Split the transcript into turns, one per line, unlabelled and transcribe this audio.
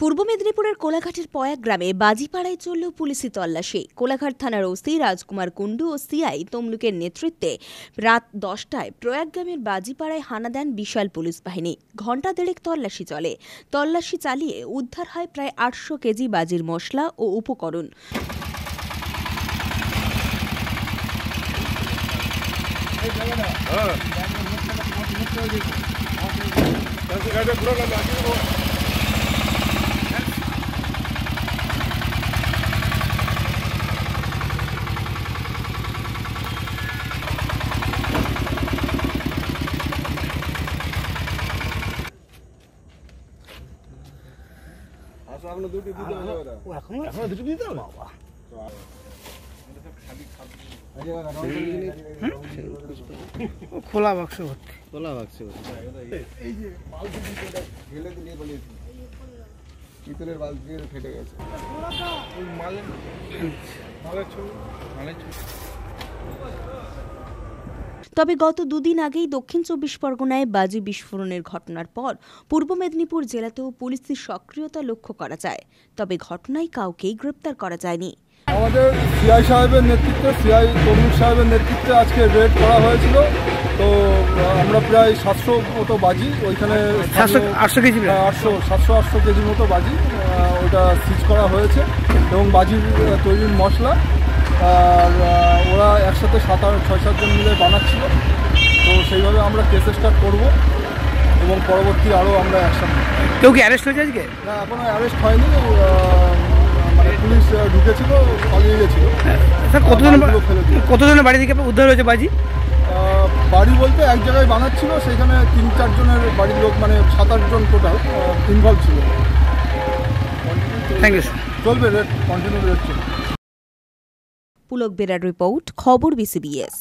পূর্ব মেদিনীপুরের কোলাঘাটের পয়া গ্রামে বাজিপাড়ায় চলল পুলিশি তল্লাশি। কোলাঘাট থানার ওসি রাজকুমার কুণ্ডু ও সিআই তমলুকের নেতৃত্বে রাত 10টায় প্রয়াগ গ্রামের বাজিপাড়ায় হানা দেন বিশাল পুলিশ বাহিনী। ঘণ্টা দেড়েক তল্লাশি চলে। তল্লাশি চালিয়ে উদ্ধার হয় প্রায় 800 কেজি বাজির মশলা ও উপকরণ।
খোলা বাক্স ভর্তি
পিতলের বালতি ফেটে গেছে।
তবে গত দুদিন আগেই দক্ষিণ 24 পরগনায় বাজি বিস্ফোরণের ঘটনার পর পূর্ব মেদিনীপুর জেলাতেও পুলিশের সক্রিয়তা লক্ষ্য করা যায়। তবে ঘটনায় কাউকেই গ্রেপ্তার করা যায়নি।
আমাদের সিআই সাহেবের নেতৃত্বে, সিআই তমলুক সাহেবের নেতৃত্বে আজকে রেড করা হয়েছিল। তো আমরা প্রায় 700 মতো বাজি ওইখানে
800 কেজি
700-800 কেজির মতো বাজি ওটা সিজ করা হয়েছে এবং বাজির তৈরির মশলা আর ওরা একসাথে 6-7 জন মিলে বানাচ্ছিল। তো সেইভাবে আমরা কেস স্টার্ট করবো এবং পরবর্তী আরও আমরা অ্যাকশন নেব।
কেউ কি অ্যারেস্ট হয়েছে আজকে?
না, এখনও অ্যারেস্ট হয়নি। মানে পুলিশ ঢুকেছিল, পালিয়ে গেছিল।
স্যার কতজনের বাড়ি থেকে উদ্ধার হয়েছে বাজি?
বাড়ি বলতে এক জায়গায় বানাচ্ছিল, সেখানে 3-4 জনের বাড়ির লোক, মানে 7-8 জন টোটাল ইনভলভ ছিল।
Thank you sir.
চলবে, রেড কন্টিনিউ রেড চলবে।
পুলক বেরার রিপোর্ট, খবর BCBS।